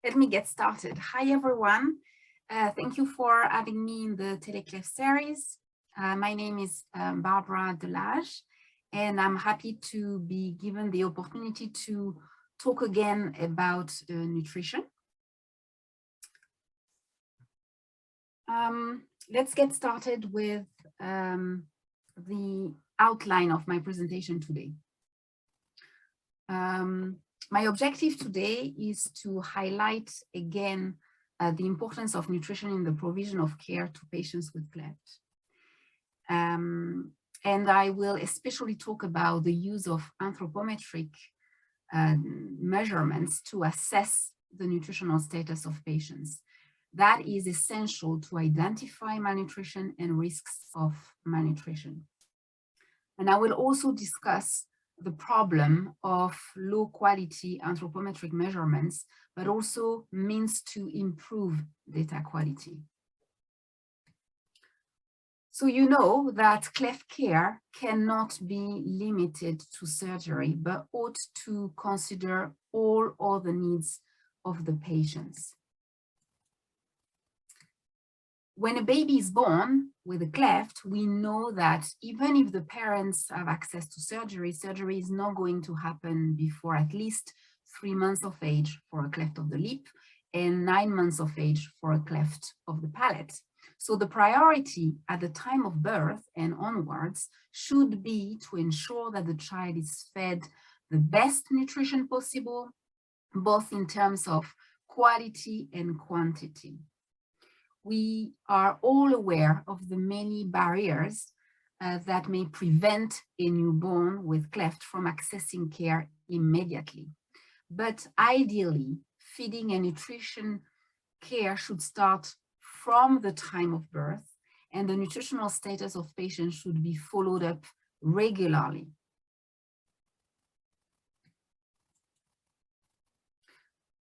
Let me get started. Hi, everyone. Thank you for having me in the Teleclef series. My name is Barbara Delage, and I'm happy to be given the opportunity to talk again about nutrition. Let's get started with the outline of my presentation today. My objective today is to highlight again the importance of nutrition in the provision of care to patients with cleft. And I will especially talk about the use of anthropometric measurements to assess the nutritional status of patients. That is essential to identify malnutrition and risks of malnutrition. And I will also discuss the problem of low quality anthropometric measurements, but also means to improve data quality. So you know that cleft care cannot be limited to surgery, but ought to consider all other needs of the patients. When a baby is born with a cleft, we know that even if the parents have access to surgery, surgery is not going to happen before at least 3 months of age for a cleft of the lip and 9 months of age for a cleft of the palate. So the priority at the time of birth and onwards should be to ensure that the child is fed the best nutrition possible, both in terms of quality and quantity. We are all aware of the many barriers that may prevent a newborn with cleft from accessing care immediately. But ideally, feeding and nutrition care should start from the time of birth, and the nutritional status of patients should be followed up regularly.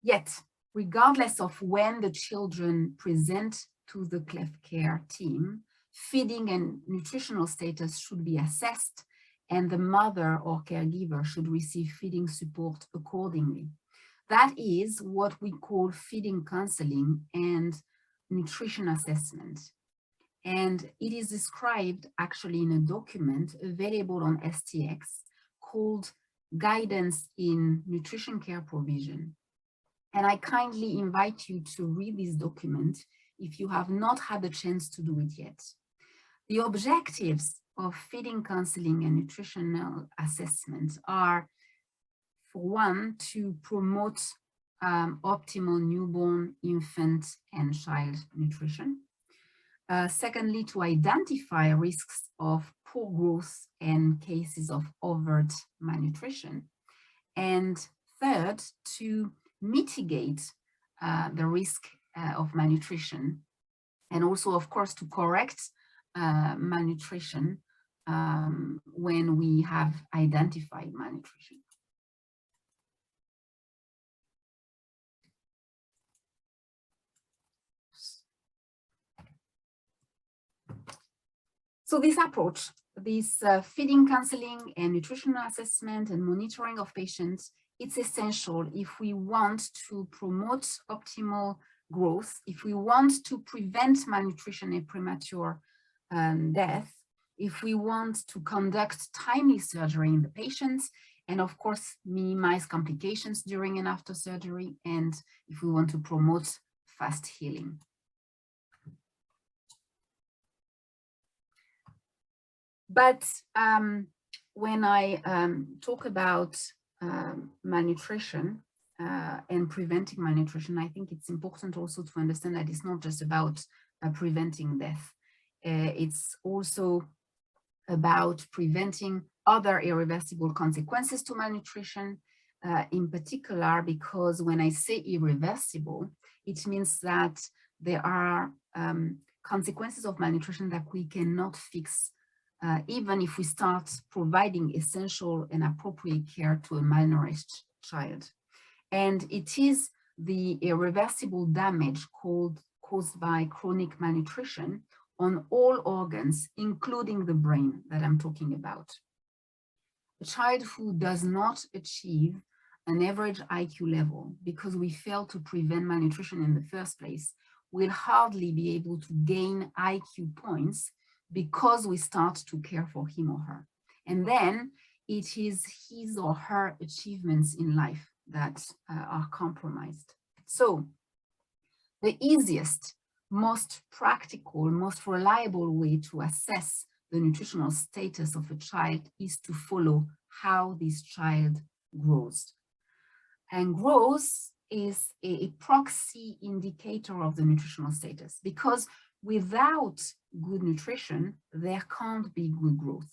Yet, regardless of when the children present to the cleft care team, feeding and nutritional status should be assessed, and the mother or caregiver should receive feeding support accordingly. That is what we call feeding counseling and nutrition assessment. And it is described actually in a document available on STX called Guidance in Nutrition Care Provision. And I kindly invite you to read this document if you have not had the chance to do it yet. The objectives of feeding counseling and nutritional assessment are, for one, to promote optimal newborn, infant, and child nutrition. Secondly, to identify risks of poor growth and cases of overt malnutrition. And third, to mitigate the risk of malnutrition, and also, of course, to correct malnutrition when we have identified malnutrition. So this approach, this feeding counseling and nutritional assessment and monitoring of patients, it's essential if we want to promote optimal growth, if we want to prevent malnutrition and premature death, if we want to conduct timely surgery in the patients, and of course, minimize complications during and after surgery, and if we want to promote fast healing. But when I talk about malnutrition and preventing malnutrition, I think it's important also to understand that it's not just about preventing death. It's also about preventing other irreversible consequences to malnutrition, in particular, because when I say irreversible, it means that there are consequences of malnutrition that we cannot fix even if we start providing essential and appropriate care to a malnourished child. And it is the irreversible damage caused by chronic malnutrition on all organs, including the brain that I'm talking about. A child who does not achieve an average IQ level because we fail to prevent malnutrition in the first place, we'll hardly be able to gain IQ points because we start to care for him or her. And then it is his or her achievements in life that are compromised. So the easiest, most practical, most reliable way to assess the nutritional status of a child is to follow how this child grows. And growth is a proxy indicator of the nutritional status, because without good nutrition, there can't be good growth.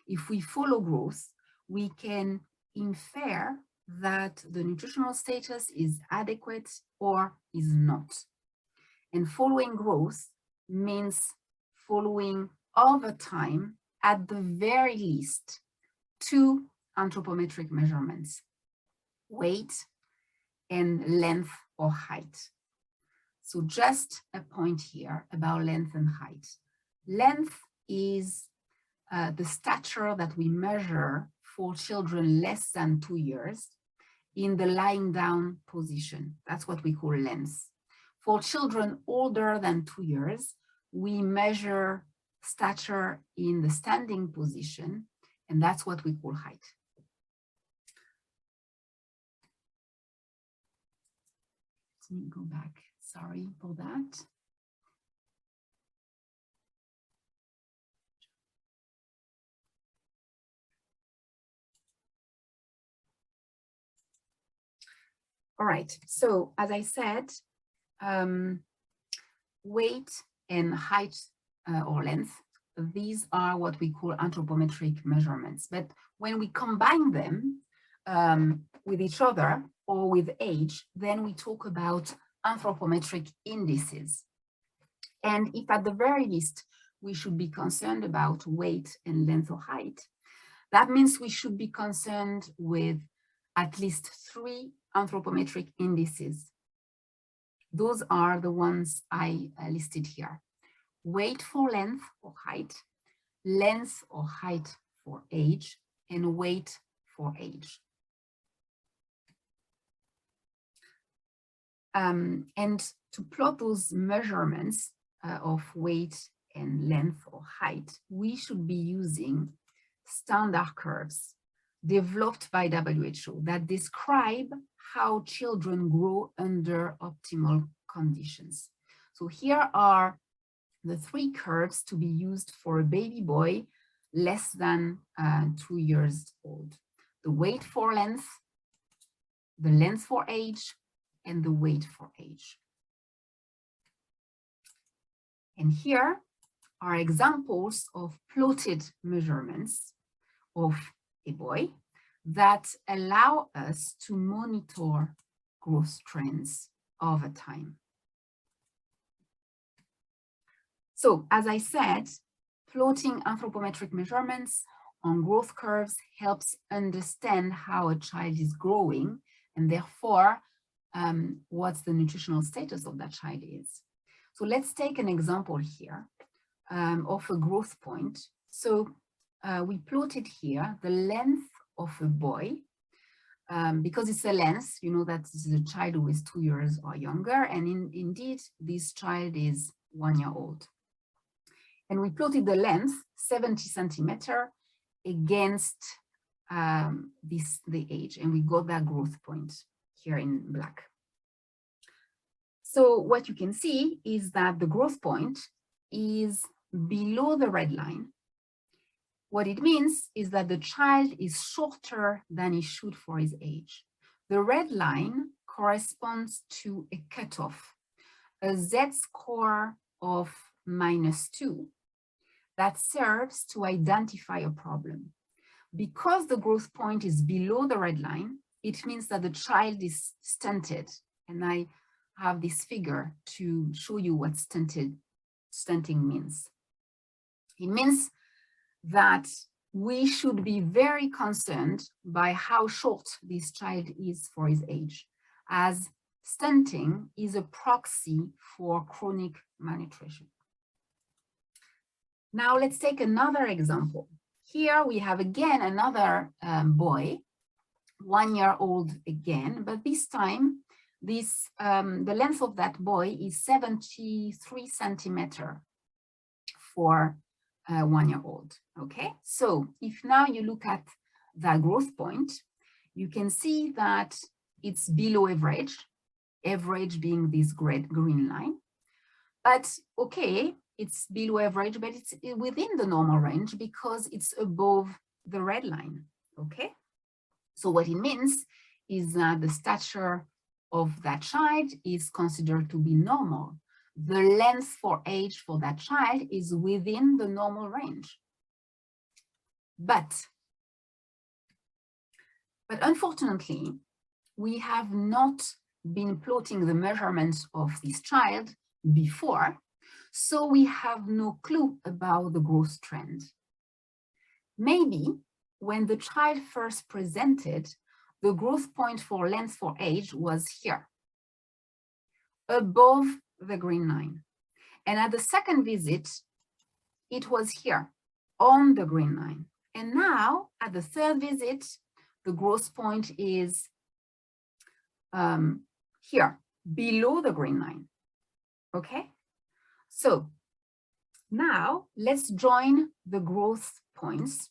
If we follow growth, we can infer that the nutritional status is adequate or is not. And following growth means following over time, at the very least, 2 anthropometric measurements: weight and length or height. So just a point here about length and height. Length is the stature that we measure for children less than 2 years in the lying down position. That's what we call length. For children older than 2 years, we measure stature in the standing position, and that's what we call height. Let me go back. Sorry for that. All right, so as I said, weight and height or length, these are what we call anthropometric measurements. But when we combine them with each other or with age, then we talk about anthropometric indices. And if at the very least, we should be concerned about weight and length or height, that means we should be concerned with at least 3 anthropometric indices. Those are the ones I listed here: weight for length or height, length or height for age, and weight for age. And to plot those measurements of weight and length or height, we should be using standard curves developed by WHO that describe how children grow under optimal conditions. So here are the 3 curves to be used for a baby boy less than 2 years old: the weight for length, the length for age, and the weight for age. And here are examples of plotted measurements of a boy that allow us to monitor growth trends over time. So, as I said, plotting anthropometric measurements on growth curves helps understand how a child is growing, and therefore what the nutritional status of that child is. So let's take an example here of a growth point. So we plotted here the length of a boy, because it's a length, you know that this is a child who is 2 years or younger, and indeed this child is 1 year old. And we plotted the length, 70 centimeter, against the age, and we got that growth point here in black. So what you can see is that the growth point is below the red line. What it means is that the child is shorter than he should for his age. The red line corresponds to a cutoff, a Z-score of -2 that serves to identify a problem. Because the growth point is below the red line, it means that the child is stunted. And I have this figure to show you what stunting means. It means that we should be very concerned by how short this child is for his age, as stunting is a proxy for chronic malnutrition. Now let's take another example. Here we have again another boy, 1 year old again, but this time the length of that boy is 73 centimeters for 1 year old. Okay, so if now you look at that growth point, you can see that it's below average, average being this green line. But okay, it's below average, but it's within the normal range because it's above the red line. Okay, so what it means is that the stature of that child is considered to be normal. The length for age for that child is within the normal range. But unfortunately, we have not been plotting the measurements of this child before, so we have no clue about the growth trend. Maybe when the child first presented, the growth point for length for age was here, above the green line. And at the second visit, it was here, on the green line. And now, at the third visit, the growth point is here, below the green line. Okay? So now let's join the growth points.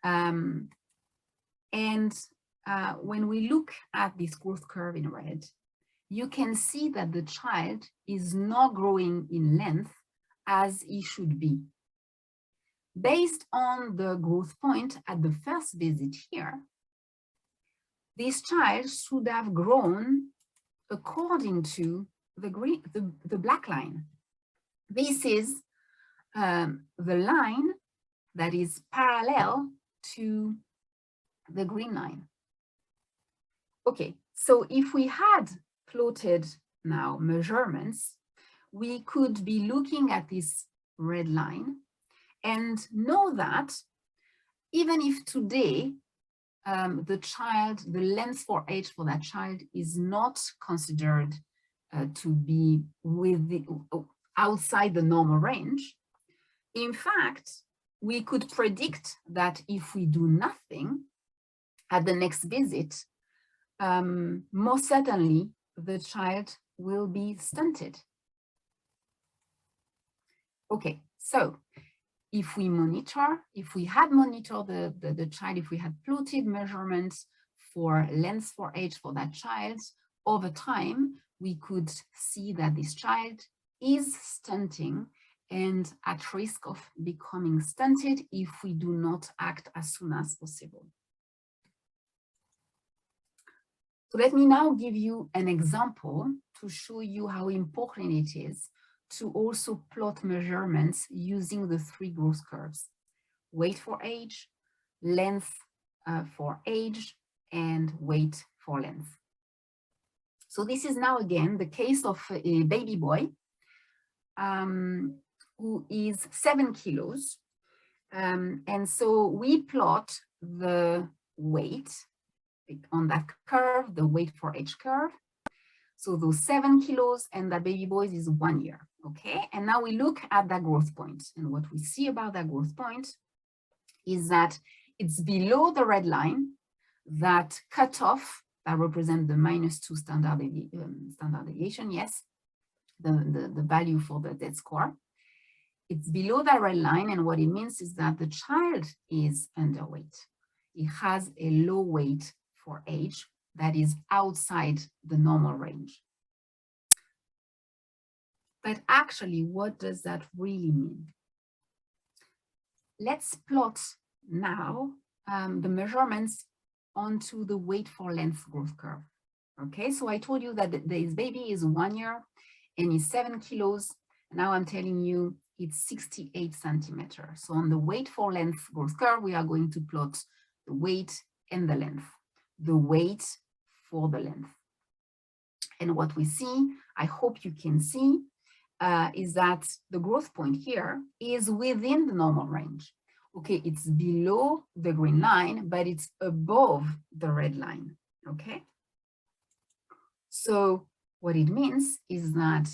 When we look at this growth curve in red, you can see that the child is not growing in length as he should be. Based on the growth point at the first visit here, this child should have grown according to the black line. This is the line that is parallel to the green line. Okay, so if we had plotted now measurements, we could be looking at this red line and know that even if today the length for age for that child is not considered to be outside the normal range, in fact, we could predict that if we do nothing at the next visit, most certainly the child will be stunted. Okay, so if we had monitored the child, if we had plotted measurements for length for age for that child, over time, we could see that this child is stunting and at risk of becoming stunted if we do not act as soon as possible. So let me now give you an example to show you how important it is to also plot measurements using the three growth curves: weight for age, length for age, and weight for length. So this is now again the case of a baby boy who is 7 kilos. And so we plot the weight on that curve, the weight for age curve. So those 7 kilos and that baby boy is 1 year, okay? And now we look at that growth point. And what we see about that growth point is that it's below the red line, that cutoff that represents the -2 standard deviation, yes, the value for the dead score. It's below that red line, and what it means is that the child is underweight. It has a low weight for age that is outside the normal range. But actually, what does that really mean? Let's plot now the measurements onto the weight for length growth curve. Okay, so I told you that this baby is 1 year and is 7 kilos. Now I'm telling you it's 68 centimeters. So on the weight for length growth curve, we are going to plot the weight and the length, the weight for the length. And what we see, I hope you can see, is that the growth point here is within the normal range. Okay, it's below the green line, but it's above the red line, okay? So what it means is that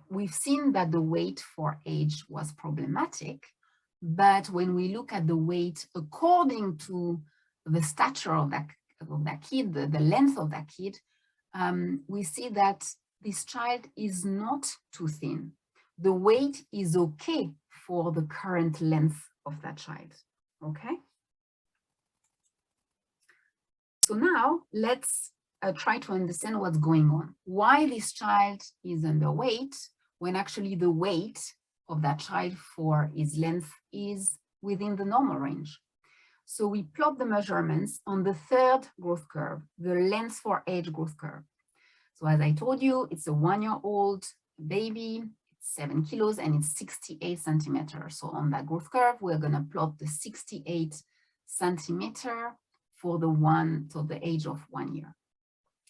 we've seen that the weight for age was problematic, but when we look at the weight according to the stature of that kid, the length of that kid, we see that this child is not too thin. The weight is okay for the current length of that child, okay? So now let's try to understand what's going on. Why this child is underweight when actually the weight of that child for his length is within the normal range. So we plot the measurements on the third growth curve, the length for age growth curve. So as I told you, it's a 1-year-old baby, it's 7 kilos, and it's 68 centimeters. So on that growth curve, we're going to plot the 68 centimeter for the age of 1 year.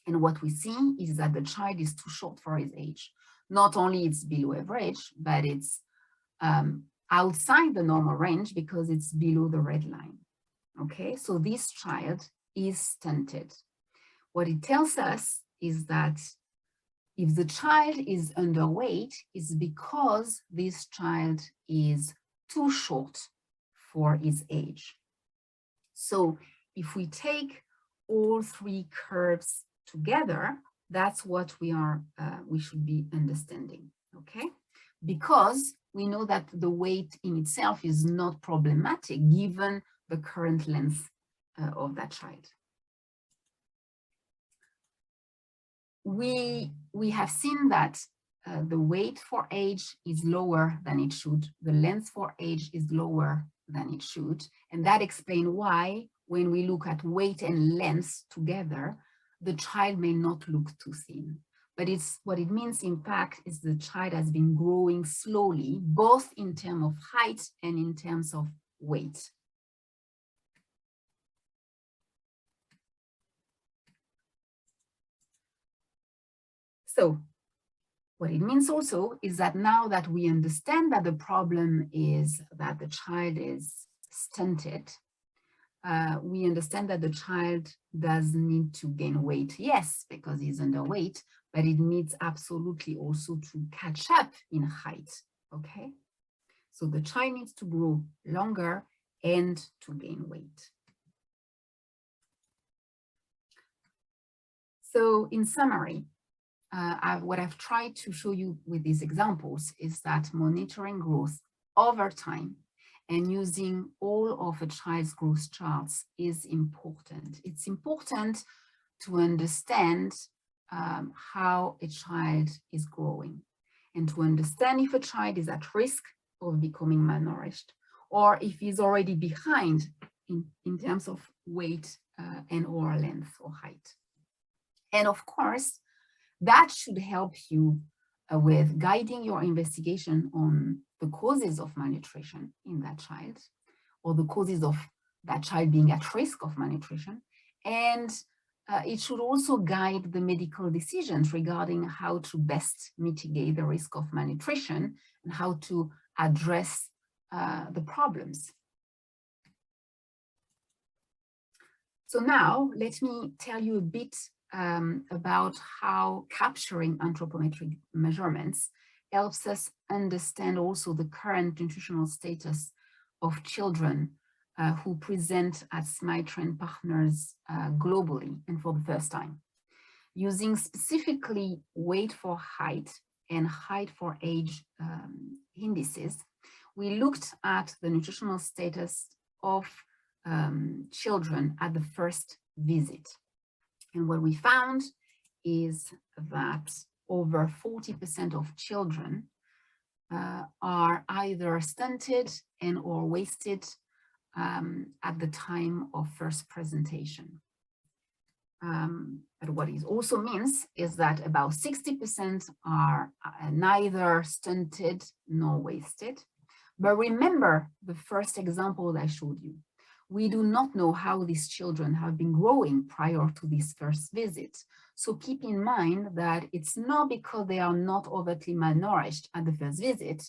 And what we see is that the child is too short for his age. Not only it's below average, but it's outside the normal range because it's below the red line. Okay, so this child is stunted. What it tells us is that if the child is underweight, it's because this child is too short for his age. So if we take all three curves together, that's what we should be understanding, okay? Because we know that the weight in itself is not problematic given the current length of that child. We have seen that the weight for age is lower than it should. The length for age is lower than it should. And that explains why when we look at weight and length together, the child may not look too thin. But what it means, in fact, is the child has been growing slowly, both in terms of height and in terms of weight. So what it means also is that now that we understand that the problem is that the child is stunted, we understand that the child does need to gain weight, yes, because he's underweight, but it needs absolutely also to catch up in height, okay? So the child needs to grow longer and to gain weight. So in summary, what I've tried to show you with these examples is that monitoring growth over time and using all of a child's growth charts is important. It's important to understand how a child is growing and to understand if a child is at risk of becoming malnourished or if he's already behind in terms of weight and or length or height. And of course, that should help you with guiding your investigation on the causes of malnutrition in that child, or the causes of that child being at risk of malnutrition. And it should also guide the medical decisions regarding how to best mitigate the risk of malnutrition and how to address the problems. So now let me tell you a bit about how capturing anthropometric measurements helps us understand also the current nutritional status of children who present at SmileTrend partners globally and for the first time. Using specifically weight for height and height for age indices, we looked at the nutritional status of children at the first visit. And what we found is that over 40% of children are either stunted and or wasted at the time of first presentation. But what it also means is that about 60% are neither stunted nor wasted. But remember the first example that I showed you. We do not know how these children have been growing prior to this first visit. So keep in mind that it's not because they are not overtly malnourished at the first visit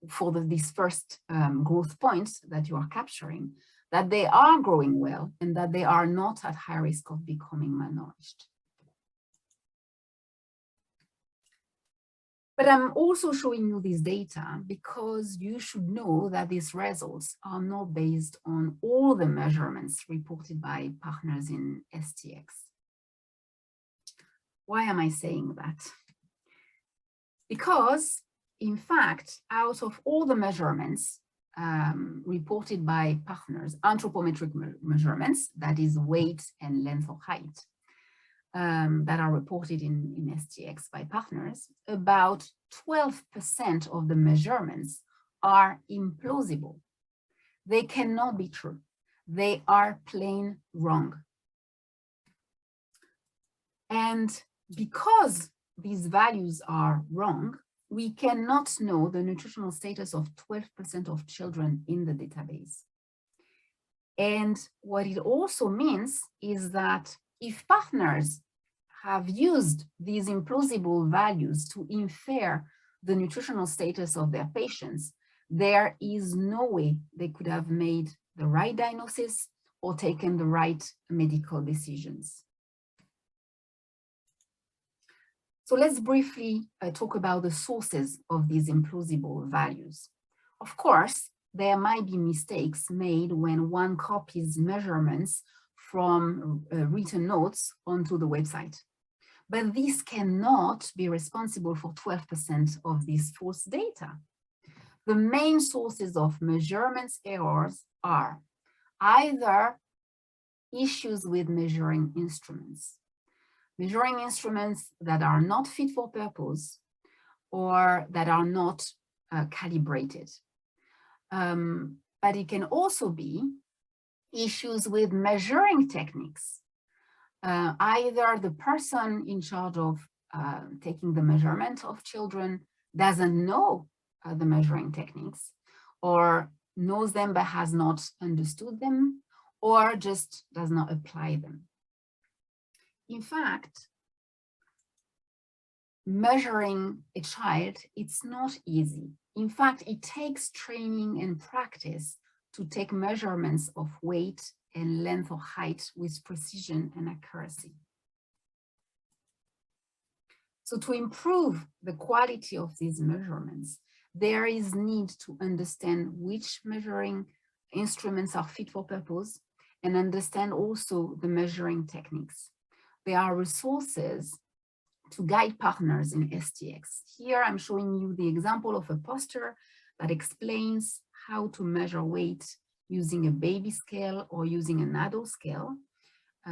for these first growth points that you are capturing, that they are growing well and that they are not at high risk of becoming malnourished. But I'm also showing you this data because you should know that these results are not based on all the measurements reported by partners in STX. Why am I saying that? Because, in fact, out of all the measurements reported by partners, anthropometric measurements, that is weight and length or height, that are reported in STX by partners, about 12% of the measurements are implausible. They cannot be true. They are plain wrong. And because these values are wrong, we cannot know the nutritional status of 12% of children in the database. And what it also means is that if partners have used these implausible values to infer the nutritional status of their patients, there is no way they could have made the right diagnosis or taken the right medical decisions. So let's briefly talk about the sources of these implausible values. Of course, there might be mistakes made when one copies measurements from written notes onto the website. But this cannot be responsible for 12% of this false data. The main sources of measurements errors are either issues with measuring instruments that are not fit for purpose or that are not calibrated. But it can also be issues with measuring techniques. Either the person in charge of taking the measurement of children doesn't know the measuring techniques, or knows them but has not understood them, or just does not apply them. In fact, measuring a child, it's not easy. In fact, it takes training and practice to take measurements of weight and length or height with precision and accuracy. So to improve the quality of these measurements, there is need to understand which measuring instruments are fit for purpose and understand also the measuring techniques. There are resources to guide partners in STX. Here I'm showing you the example of a poster that explains how to measure weight using a baby scale or using an adult scale,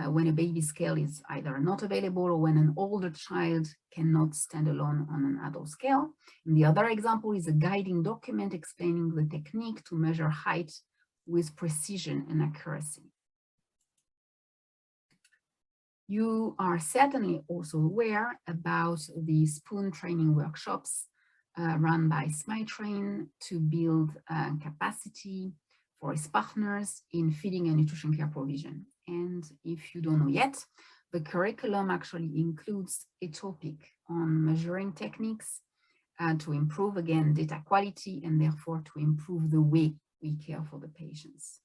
when a baby scale is either not available or when an older child cannot stand alone on an adult scale. And the other example is a guiding document explaining the technique to measure height with precision and accuracy. You are certainly also aware about the spoon training workshops run by SmileTrain to build capacity for its partners in feeding and nutrition care provision. And if you don't know yet, the curriculum actually includes a topic on measuring techniques to improve, again, data quality and therefore to improve the way we care for the patients.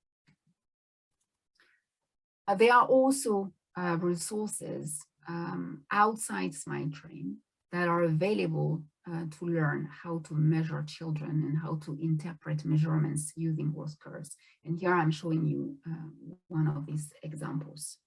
There are also resources outside SmileTrain that are available to learn how to measure children and how to interpret measurements using growth curves. And here I'm showing you one of these examples.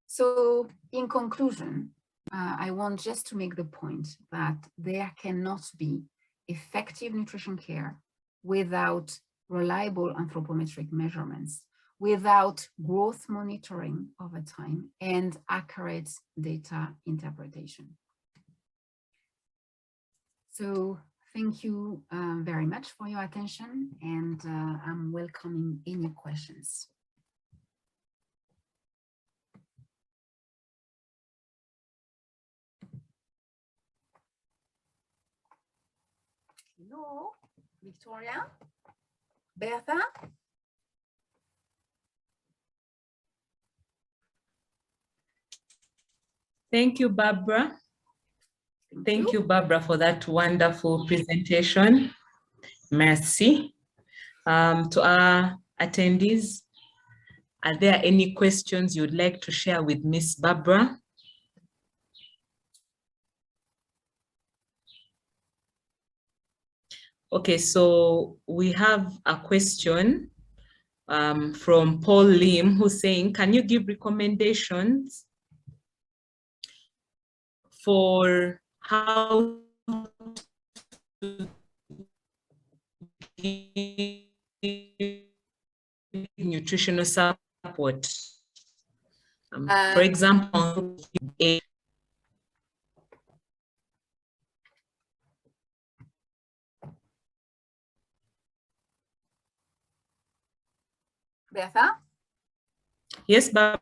So in conclusion, I want just to make the point that there cannot be effective nutrition care without reliable anthropometric measurements, without growth monitoring over time and accurate data interpretation. So thank you very much for your attention, and I'm welcoming any questions. Hello, Victoria, Bertha. Thank you, Barbara. Thank you, Barbara, for that wonderful presentation. Merci. To our attendees, are there any questions you'd like to share with Miss Barbara? Okay, so we have a question from Paul Lim, who's saying, can you give recommendations for how to give nutritional support? For example, Bertha? Yes, Barbara?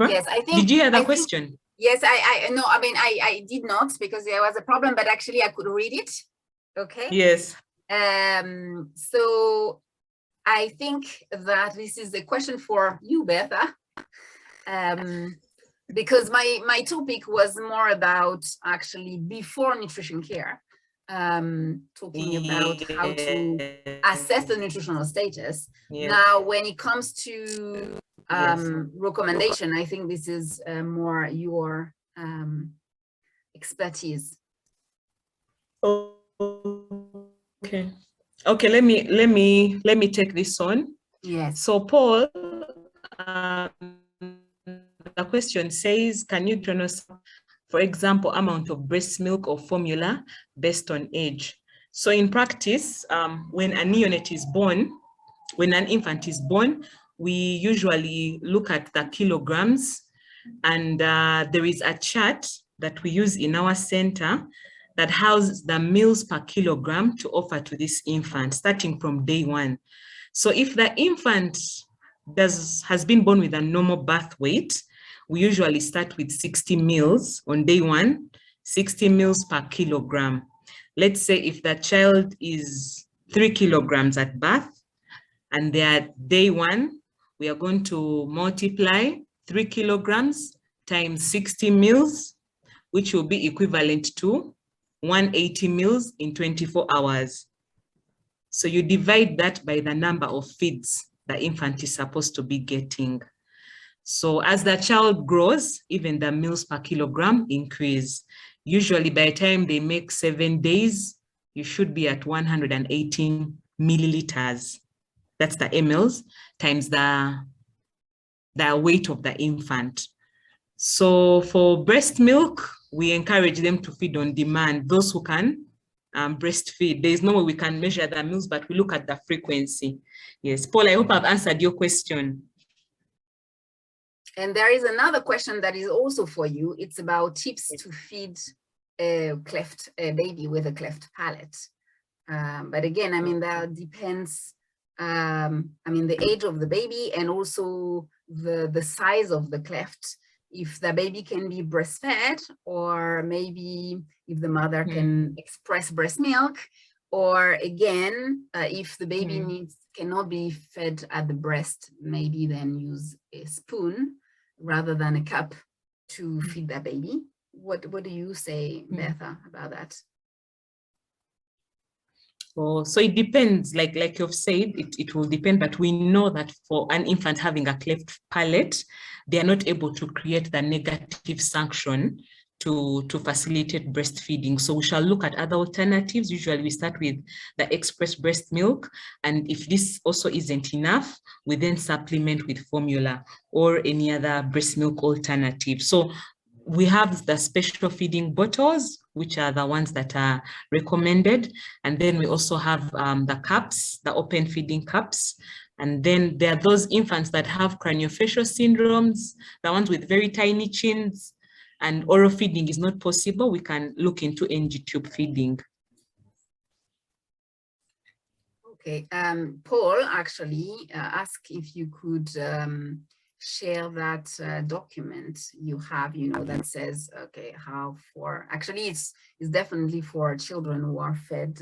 Yes, I think. Did you hear the question? Yes, no, I mean, I did not, because there was a problem, but actually I could read it. Okay. Yes. So I think that this is a question for you, Bertha, because my topic was more about actually before nutrition care, talking about how to assess the nutritional status. Yes. Now, when it comes to recommendation, I think this is more your expertise. Okay. Okay, let me take this on. Yes. So Paul, the question says, can you tell us, for example, amount of breast milk or formula based on age? So in practice, when a neonate is born, when an infant is born, we usually look at the kilograms, and there is a chart that we use in our center that houses the meals per kilogram to offer to this infant starting from day one. So if the infant has been born with a normal birth weight, we usually start with 60 meals on day one, 60 meals per kilogram. Let's say if the child is 3 kilograms at birth, and they are day one, we are going to multiply 3 kilograms times 60 meals, which will be equivalent to 180 meals in 24 hours. So you divide that by the number of feeds the infant is supposed to be getting. So as the child grows, even the meals per kilogram increase. Usually by the time they make 7 days, you should be at 118 milliliters. That's the mLs times the weight of the infant. So for breast milk, we encourage them to feed on demand, those who can breastfeed. There's no way we can measure the meals, but we look at the frequency. Yes, Paul, I hope I've answered your question. And there is another question that is also for you. It's about tips to feed a baby with a cleft palate. But again, I mean, that depends, I mean, the age of the baby and also the size of the cleft. If the baby can be breastfed, or maybe if the mother can express breast milk, or again, if the baby cannot be fed at the breast, maybe then use a spoon rather than a cup to feed the baby. What do you say, Bertha, about that? Oh, so it depends, like you've said, it will depend, but we know that for an infant having a cleft palate, they are not able to create the negative sanction to facilitate breastfeeding. So we shall look at other alternatives. Usually we start with the express breast milk, and if this also isn't enough, we then supplement with formula or any other breast milk alternative. So we have the special feeding bottles, which are the ones that are recommended. And then we also have the cups, the open feeding cups. And then there are those infants that have craniofacial syndromes, the ones with very tiny chins, and oral feeding is not possible. We can look into NG tube feeding. Okay, Paul actually asked if you could share that document you have, you know, that says, okay, how for, actually it's definitely for children who are fed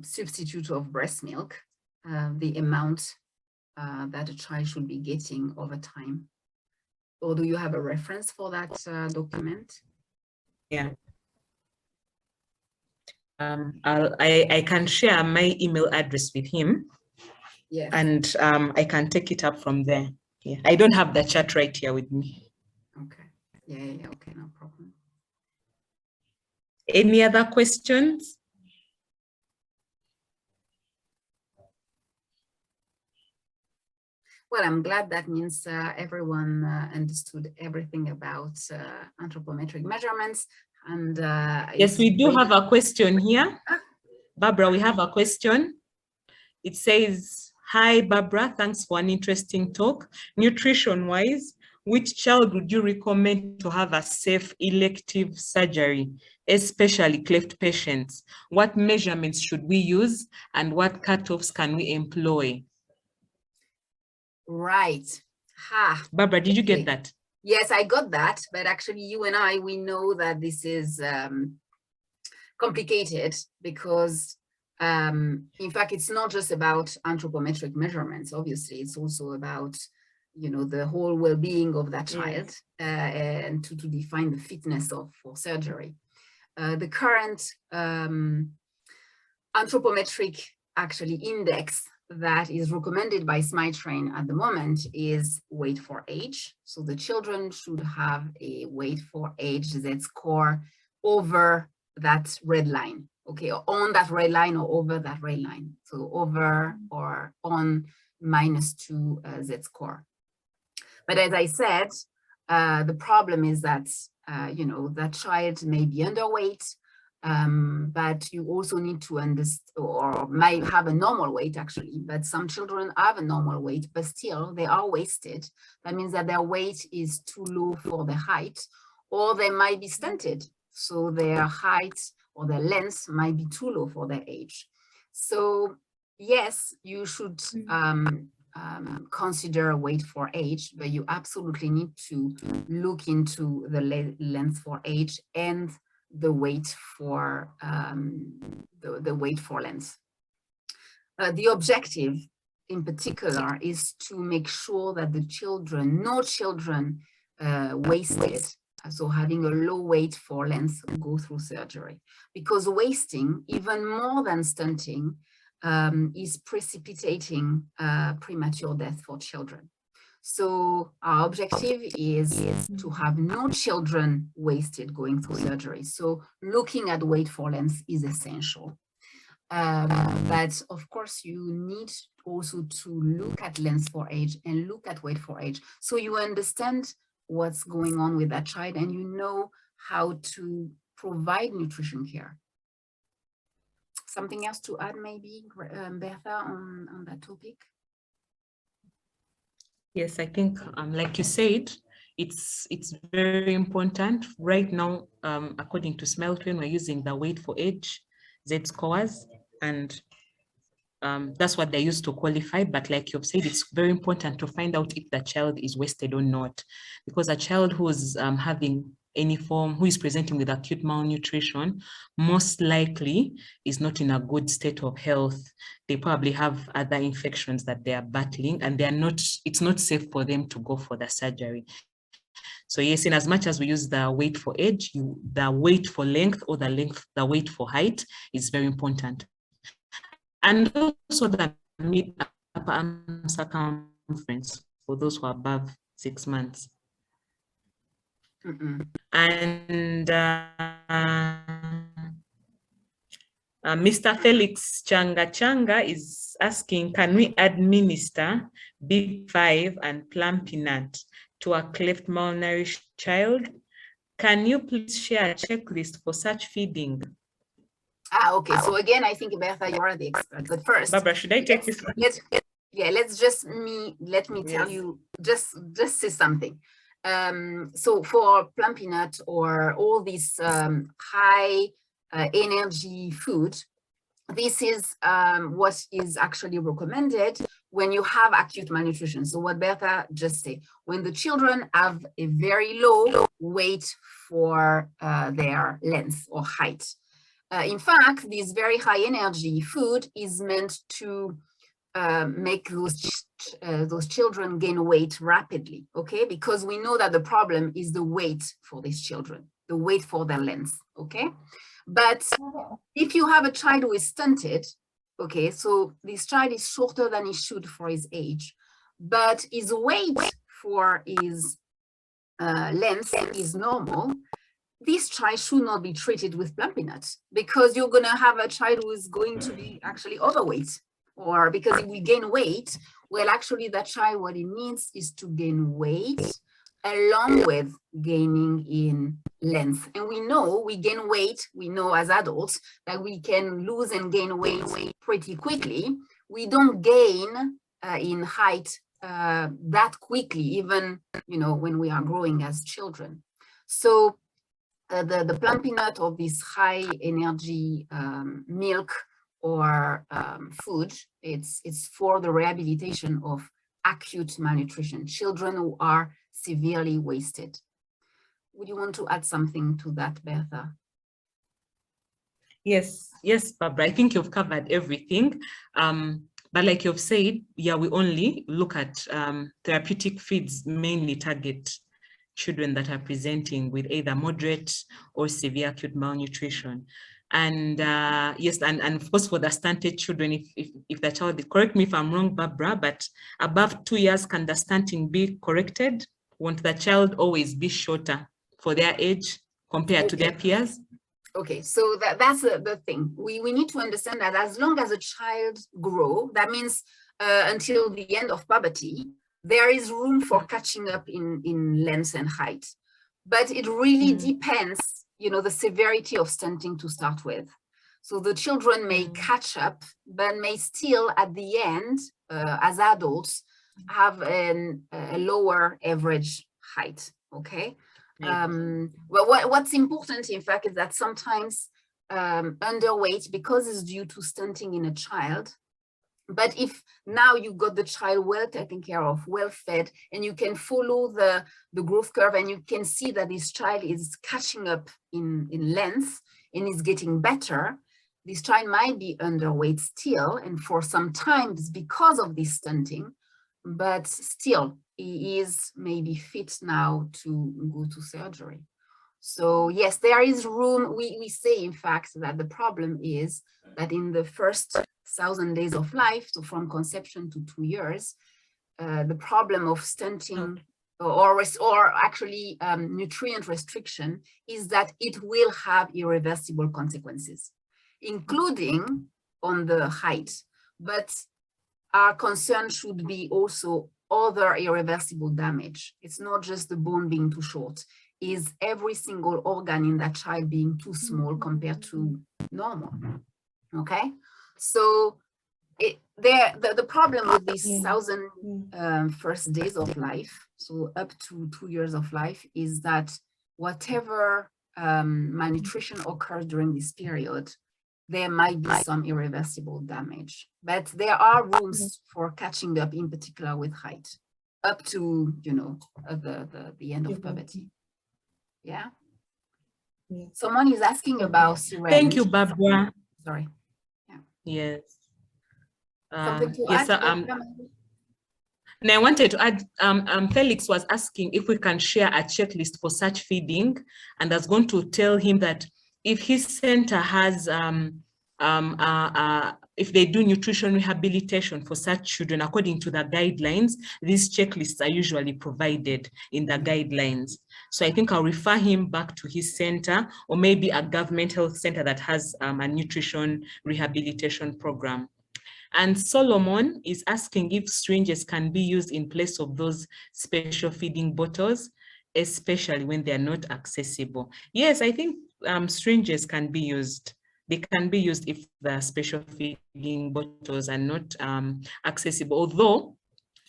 substitute of breast milk, the amount that a child should be getting over time. Or do you have a reference for that document? Yeah. I can share my email address with him. Yes. And I can take it up from there. Yeah, I don't have the chat right here with me. Okay. Yeah, okay, no problem. Any other questions? Well, I'm glad that means everyone understood everything about anthropometric measurements. And yes, we do have a question here. Barbara, we have a question. It says, hi, Barbara, thanks for an interesting talk. Nutrition-wise, which child would you recommend to have a safe elective surgery, especially cleft patients? What measurements should we use and what cutoffs can we employ? Right. Ha. Barbara, did you get that? Yes, I got that. But actually, you and I, we know that this is complicated because, in fact, it's not just about anthropometric measurements. Obviously, it's also about, you know, the whole well-being of that child, and to define the fitness for surgery. The current anthropometric actually index that is recommended by SMITRAIN at the moment is weight for age. So the children should have a weight for age Z-score over that red line, okay, or on that red line or over that red line. So over or on -2 Z-score. But as I said, the problem is that, you know, that child may be underweight, but you also need to understand, or might have a normal weight actually, but some children have a normal weight, but still they are wasted. That means that their weight is too low for the height, or they might be stunted. So their height or their length might be too low for their age. So yes, you should consider weight for age, but you absolutely need to look into the length for age and the weight for the weight for length. The objective in particular is to make sure that the children, no children wasted, so having a low weight for length, go through surgery, because wasting, even more than stunting, is precipitating premature death for children. So our objective is to have no children wasted going through surgery. So looking at weight for length is essential. But of course, you need also to look at length for age and look at weight for age. So you understand what's going on with that child and you know how to provide nutrition care. Something else to add maybe, Bertha, on that topic? Yes, I think, like you said, it's very important. Right now, according to SMITRAIN, we're using the weight for age Z-scores, and that's what they use to qualify. But like you've said, it's very important to find out if the child is wasted or not, because a child who's having any form, who is presenting with acute malnutrition, most likely is not in a good state of health. They probably have other infections that they are battling, and it's not safe for them to go for the surgery. So yes, in as much as we use the weight for age, the weight for length or the weight for height is very important. And also the mid-upper arm circumference for those who are above 6 months. And Mr. Felix Changa is asking, can we administer B5 and plum peanut to a cleft malnourished child? Can you please share a checklist for such feeding? Okay. So again, I think, Bertha, you are the expert. But first, Barbara, should I take this? Let me tell you, just say something. So for plum peanut or all these high energy food, this is what is actually recommended when you have acute malnutrition. So what Bertha just said, when the children have a very low weight for their length or height. In fact, this very high energy food is meant to make those children gain weight rapidly, okay? Because we know that the problem is the weight for these children, the weight for their length, okay? But if you have a child who is stunted, okay, so this child is shorter than he should for his age, but his weight for his length is normal, this child should not be treated with plum peanut, because you're going to have a child who is going to be actually overweight, or because he will gain weight Well, actually, that child, what it needs is to gain weight along with gaining in length. And we know we gain weight, we know as adults that we can lose and gain weight pretty quickly. We don't gain in height that quickly, even, you know, when we are growing as children. So the plumping out of this high energy milk or food, it's for the rehabilitation of acute malnutrition, children who are severely wasted. Would you want to add something to that, Bertha? Yes, Barbara, I think you've covered everything. But like you've said, yeah, we only look at therapeutic feeds mainly target children that are presenting with either moderate or severe acute malnutrition. And yes, and of course for the stunted children, if the child, correct me if I'm wrong, Barbara, but above 2 years, can the stunting be corrected? Won't the child always be shorter for their age compared to their peers? Okay, so that's the thing. We need to understand that as long as a child grows, that means until the end of puberty, there is room for catching up in length and height. But it really depends, you know, the severity of stunting to start with. So the children may catch up, but may still at the end, as adults, have a lower average height, okay? Well, what's important, in fact, is that sometimes underweight, because it's due to stunting in a child, but if now you got the child well taken care of, well fed, and you can follow the growth curve and you can see that this child is catching up in length and is getting better, this child might be underweight still, and for some time it's because of this stunting, but still he is maybe fit now to go to surgery. So yes, there is room. We say, in fact, that the problem is that in the first 1,000 days of life, so from conception to 2 years, the problem of stunting or actually nutrient restriction is that it will have irreversible consequences, including on the height. But our concern should be also other irreversible damage. It's not just the bone being too short, is every single organ in that child being too small compared to normal, okay? So the problem with these 1,000 first days of life, so up to 2 years of life, is that whatever malnutrition occurs during this period, there might be some irreversible damage, but there are rooms for catching up, in particular with height, up to, you know, the end of puberty. Yeah. Someone is asking about syringe. Thank you, Barbara. Sorry. Yeah. Yes. Something to yes, add? And I wanted to add, Felix was asking if we can share a checklist for such feeding, and I was going to tell him that if his center has, if they do nutrition rehabilitation for such children, according to the guidelines, these checklists are usually provided in the guidelines. So I think I'll refer him back to his center, or maybe a government health center that has a nutrition rehabilitation program. And Solomon is asking if syringes can be used in place of those special feeding bottles, especially when they're not accessible. Yes, I think syringes can be used. They can be used if the special feeding bottles are not accessible. Although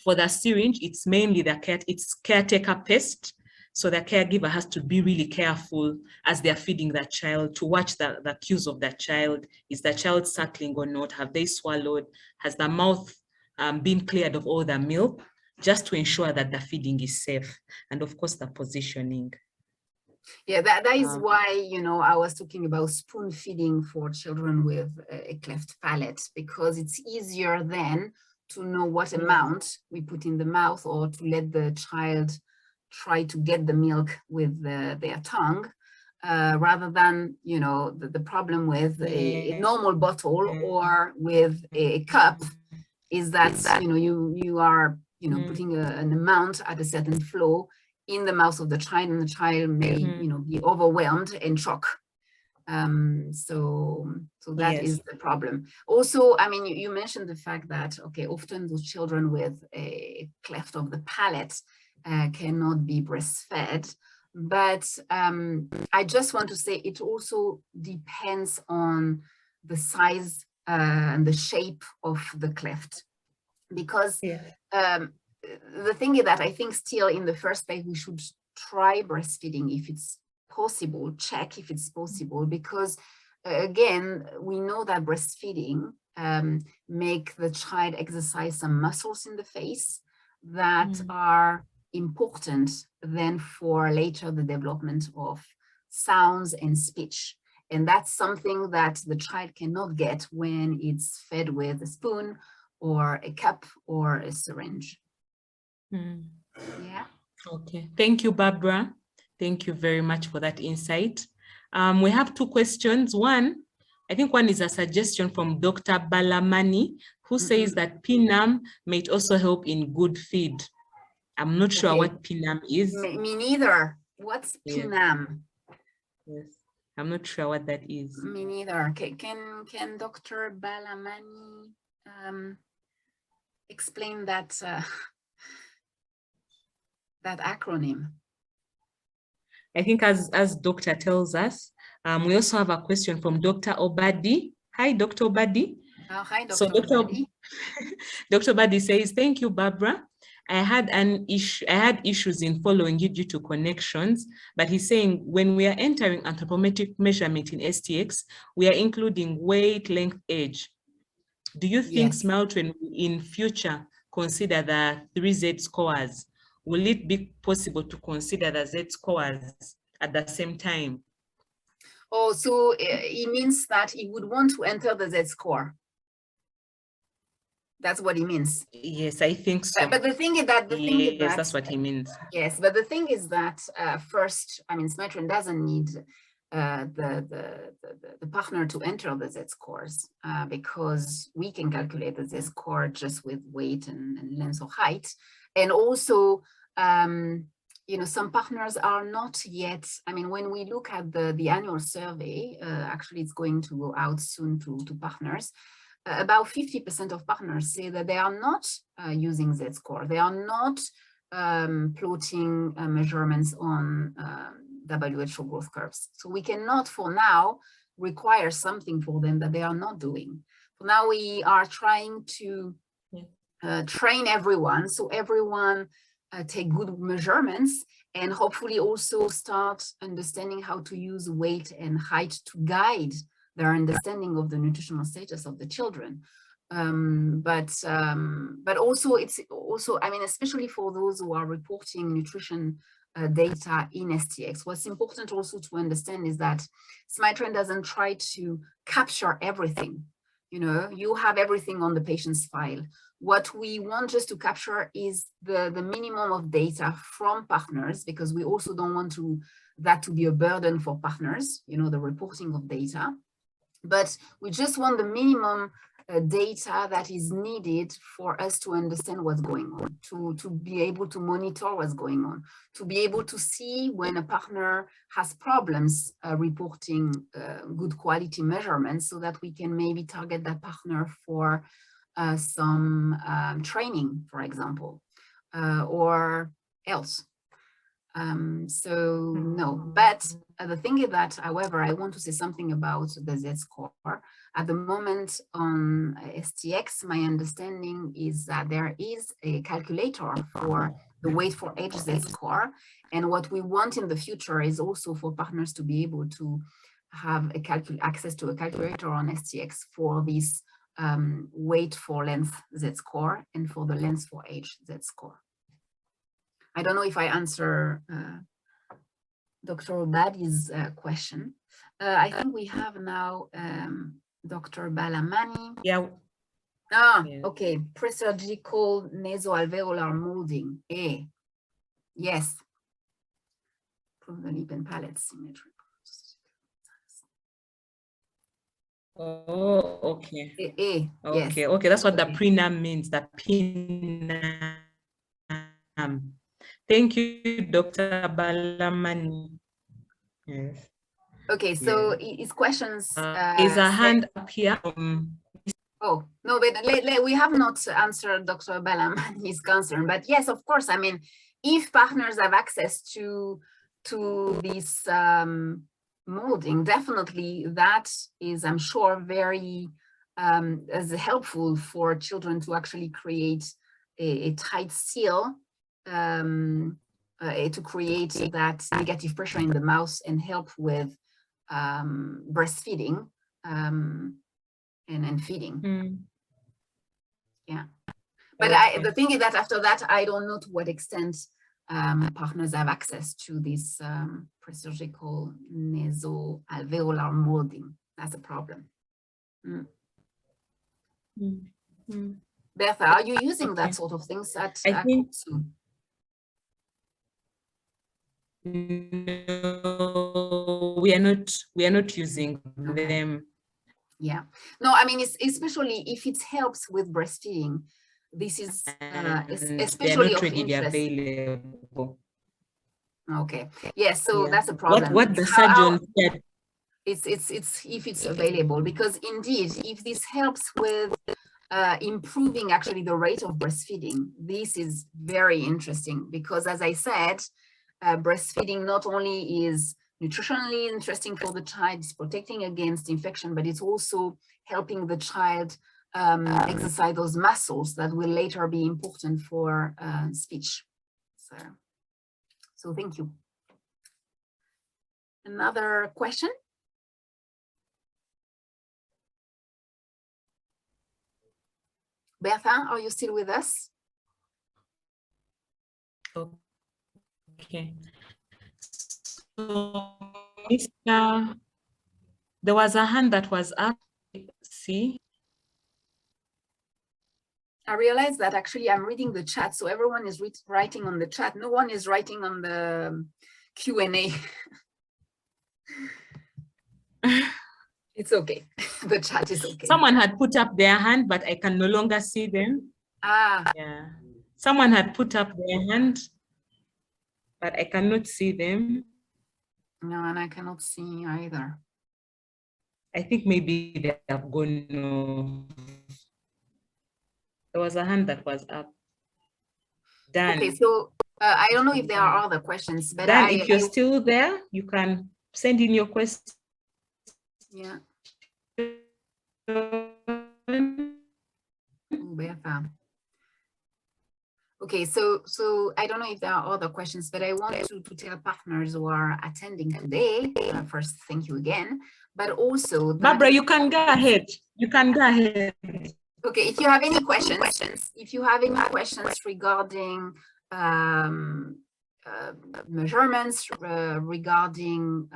for the syringe, it's mainly it's caretaker pest. So the caregiver has to be really careful as they're feeding that child to watch the cues of that child. Is the child suckling or not? Have they swallowed? Has the mouth been cleared of all the milk? Just to ensure that the feeding is safe. And of course, the positioning. Yeah, that is why, you know, I was talking about spoon feeding for children with a cleft palate, because it's easier then to know what amount we put in the mouth, or to let the child try to get the milk with their tongue, rather than, you know, the problem with a normal bottle or with a cup is that, you know, you are, you know, putting an amount at a certain flow in the mouth of the child, and the child may, you know, be overwhelmed and choke. So that is the problem. Also, I mean, you mentioned the fact that, okay, often those children with a cleft of the palate cannot be breastfed. But I just want to say it also depends on the size and the shape of the cleft. Because the thing is that I think still in the first place, we should try breastfeeding if it's possible, check if it's possible, because again, we know that breastfeeding make the child exercise some muscles in the face that are important then for later the development of sounds and speech. And that's something that the child cannot get when it's fed with a spoon or a cup or a syringe. Yeah. Okay. Thank you, Barbara. Thank you very much for that insight. We have two questions. One, I think one is a suggestion from Dr. Balamani, who says that PNAM might also help in good feed. I'm not sure what PNAM is. Me neither. What's PNAM? Yes, I'm not sure what that is. Me neither. Can Dr. Balamani explain that that acronym? I think as doctor tells us, we also have a question from Dr. Obadi. Hi, Dr. Obadi. Oh, hi, Dr. So Obadi. Dr. Obadi says, thank you, Barbara. I had issues in following you due to connections, but he's saying when we are entering anthropometric measurement in STX, we are including weight, length, age. Do you think Smile Train in future consider the 3Z scores? Will it be possible to consider the Z scores at the same time? Oh, so it means that he would want to enter the Z score. That's what he means. Yes, I think so. But the thing is that yes, that's what he means. Yes, but the thing is that first, I mean, Smile Train doesn't need the partner to enter the Z scores because we can calculate the Z score just with weight and length or height. And also, you know, some partners are not yet, I mean, when we look at the annual survey, actually it's going to go out soon to partners, about 50% of partners say that they are not using Z-score. They are not plotting measurements on WHO growth curves. So we cannot, for now, require something for them that they are not doing. For now, we are trying to train everyone, so everyone take good measurements and hopefully also start understanding how to use weight and height to guide their understanding of the nutritional status of the children. But also it's also, I mean, especially for those who are reporting nutrition data in STX, what's important also to understand is that Smile Train doesn't try to capture everything. You know, you have everything on the patient's file. What we want just to capture is the minimum of data from partners, because we also don't want that to be a burden for partners, you know, the reporting of data. But we just want the minimum data that is needed for us to understand what's going on, to be able to monitor what's going on, to be able to see when a partner has problems reporting good quality measurements, so that we can maybe target that partner for some training, for example, or else. So no, but the thing is that, however, I want to say something about the Z-score. At the moment on STX, my understanding is that there is a calculator for the weight for age Z-score. And what we want in the future is also for partners to be able to have access to a calculator on STX for this weight for length Z-score and for the length for age Z-score. I don't know if I answer Dr. Obadi's question. I think we have now Dr. Balamani. Yeah. Okay. Presurgical nasoalveolar molding. Yes. Prove the lip and palate symmetry. Oh, okay. Okay, yes. Okay, that's what the PNAM means, the PNAM. Thank you, Dr. Balamani. Yes. Okay, so his questions. Is a hand up here. Oh, no, but we have not answered Dr. Balam his concern. But yes, of course, I mean, if partners have access to this molding, definitely that is, I'm sure, very as helpful for children to actually create a tight seal, to create that negative pressure in the mouth and help with breastfeeding and feeding. Yeah, but the thing is that after that, I don't know to what extent partners have access to this presurgical nasal alveolar molding. That's a problem. Bertha, are you using that sort of things at Kotsu? No, we are not using them. Yeah, no, I mean, it's especially if it helps with breastfeeding. This is especially of interest. Available. Okay, yes, so that's a problem. What the surgeon said. It's if it's available, because indeed, if this helps with improving actually the rate of breastfeeding, this is very interesting, because as I said, breastfeeding not only is nutritionally interesting for the child, it's protecting against infection, but it's also helping the child exercise those muscles that will later be important for speech. So thank you. Another question? Bertha, are you still with us? Okay. So, there was a hand that was up. See? I realized that actually I'm reading the chat, so everyone is writing on the chat. No one is writing on the Q&A. It's okay. The chat is okay. Someone had put up their hand, but I can no longer see them. Yeah. Someone had put up their hand, but I cannot see them. No, and I cannot see either. I think maybe they have gone. No. There was a hand that was up. Dan. Okay, so I don't know if there are other questions, but Dan, if you're still there, you can send in your question. Yeah. Okay, so I don't know if there are other questions, but I want to tell partners who are attending today, first, thank you again, but also that Barbara, you can go ahead. You can go ahead. Okay, if you have any questions, regarding measurements, regarding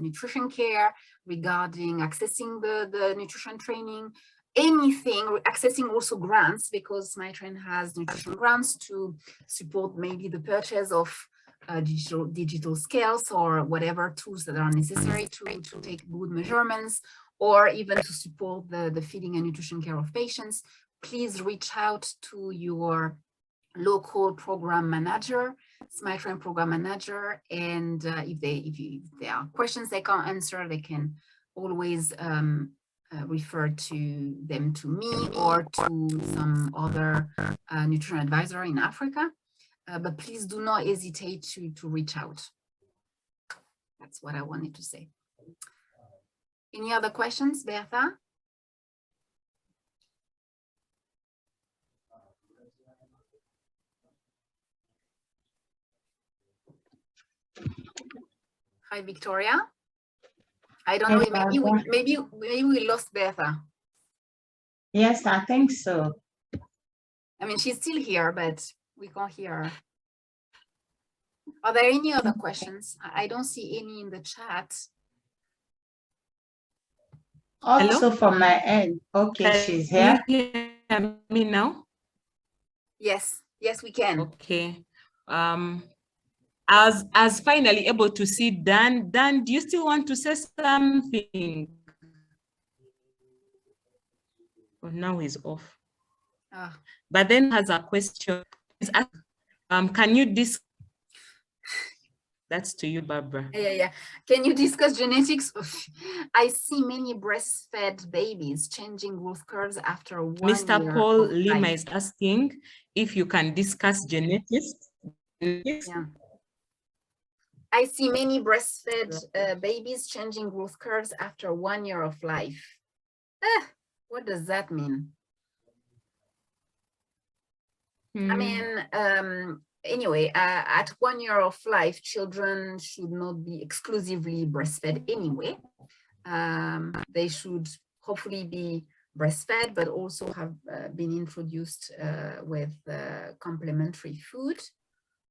nutrition care, regarding accessing the nutrition training, anything, accessing also grants, because Smitrain has nutrition grants to support maybe the purchase of digital scales or whatever tools that are necessary to take good measurements, or even to support the feeding and nutrition care of patients. Please reach out to your local program manager, Smitrain program manager, and if there are questions they can't answer, they can always refer to them to me or to some other nutrition advisor in Africa. But please do not hesitate to reach out. That's what I wanted to say. Any other questions, Bertha? Hi, Victoria. I don't know, maybe we lost Bertha. Yes, I think so. I mean, she's still here, but we can't hear her. Are there any other questions? I don't see any in the chat. Also from my end. Okay, she's here. Can you hear me now? Yes, yes, we can. Okay. As finally able to see Dan. Dan, do you still want to say something? Oh, now he's off. But then has a question. Can you That's to you, Barbara. Yeah. Can you discuss genetics? I see many breastfed babies changing growth curves after 1 Mr. year Paul of Lima life. is asking if you can discuss genetics. Yeah. I see many breastfed babies changing growth curves after 1 year of life. What does that mean? I mean, anyway, at 1 year of life, children should not be exclusively breastfed anyway. They should hopefully be breastfed, but also have been introduced with complementary food.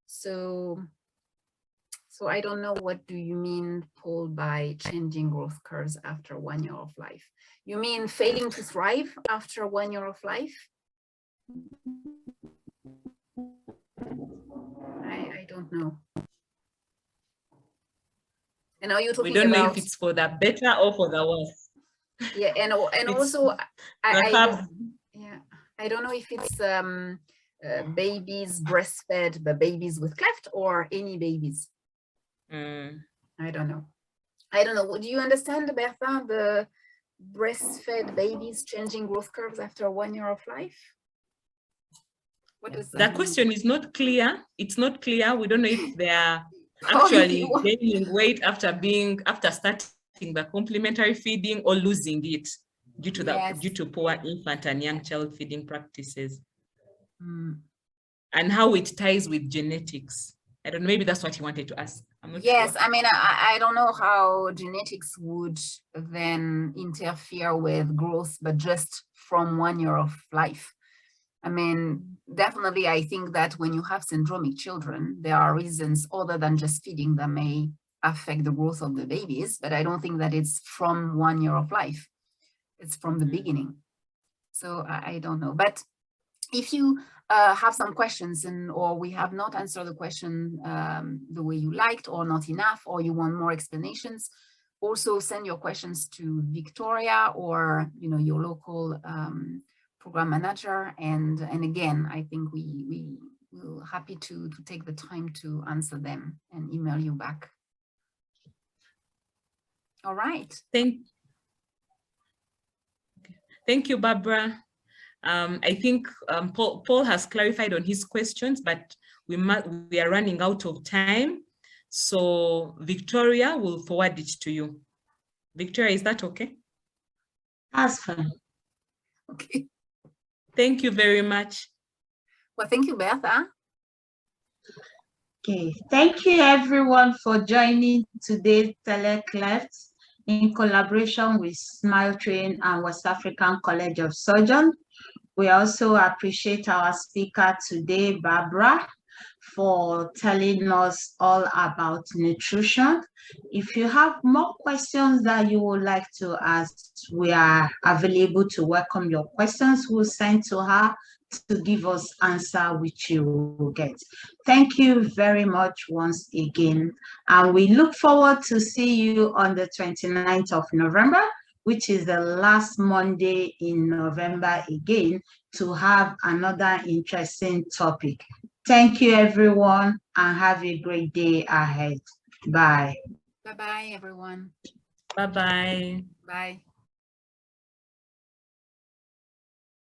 So I don't know, what do you mean, Paul, by changing growth curves after 1 year of life? You mean failing to thrive after 1 year of life? I don't know. And are you talking about? We don't know if it's for the better or for the worse. Yeah, and also I don't know if it's babies breastfed, but babies with cleft, or any babies. I don't know. Do you understand, Bertha, the breastfed babies changing growth curves after 1 year of life? What does that mean? The question is not clear. It's not clear. We don't know if they are actually gaining weight after starting the complementary feeding, or losing it due to poor infant and young child feeding practices. And how it ties with genetics. I don't know, maybe that's what you wanted to ask. I'm not sure. I mean, I don't know how genetics would then interfere with growth, but just from 1 year of life. I mean, definitely, I think that when you have syndromic children, there are reasons other than just feeding that may affect the growth of the babies, but I don't think that it's from 1 year of life. It's from the beginning. So I don't know. But if you have some questions, or we have not answered the question the way you liked, or not enough, or you want more explanations, also send your questions to Victoria, or your local program manager. And again, I think we will happy to take the time to answer them and email you back. All right. Thank you, Barbara. I think Paul has clarified on his questions, but we are running out of time. So Victoria will forward it to you. Victoria, is that okay? That's fine. Okay. Thank you very much. Well, thank you, Bertha. Okay, thank you everyone for joining today's Telecleft in collaboration with Smile Train and West African College of Surgeons. We also appreciate our speaker today, Barbara, for telling us all about nutrition. If you have more questions that you would like to ask, we are available to welcome your questions. We'll send to her to give us answer which you will get. Thank you very much once again. And we look forward to see you on the 29th of November, which is the last Monday in November again, to have another interesting topic. Thank you, everyone, and have a great day ahead. Bye. Bye-bye, everyone. Bye-bye. Bye.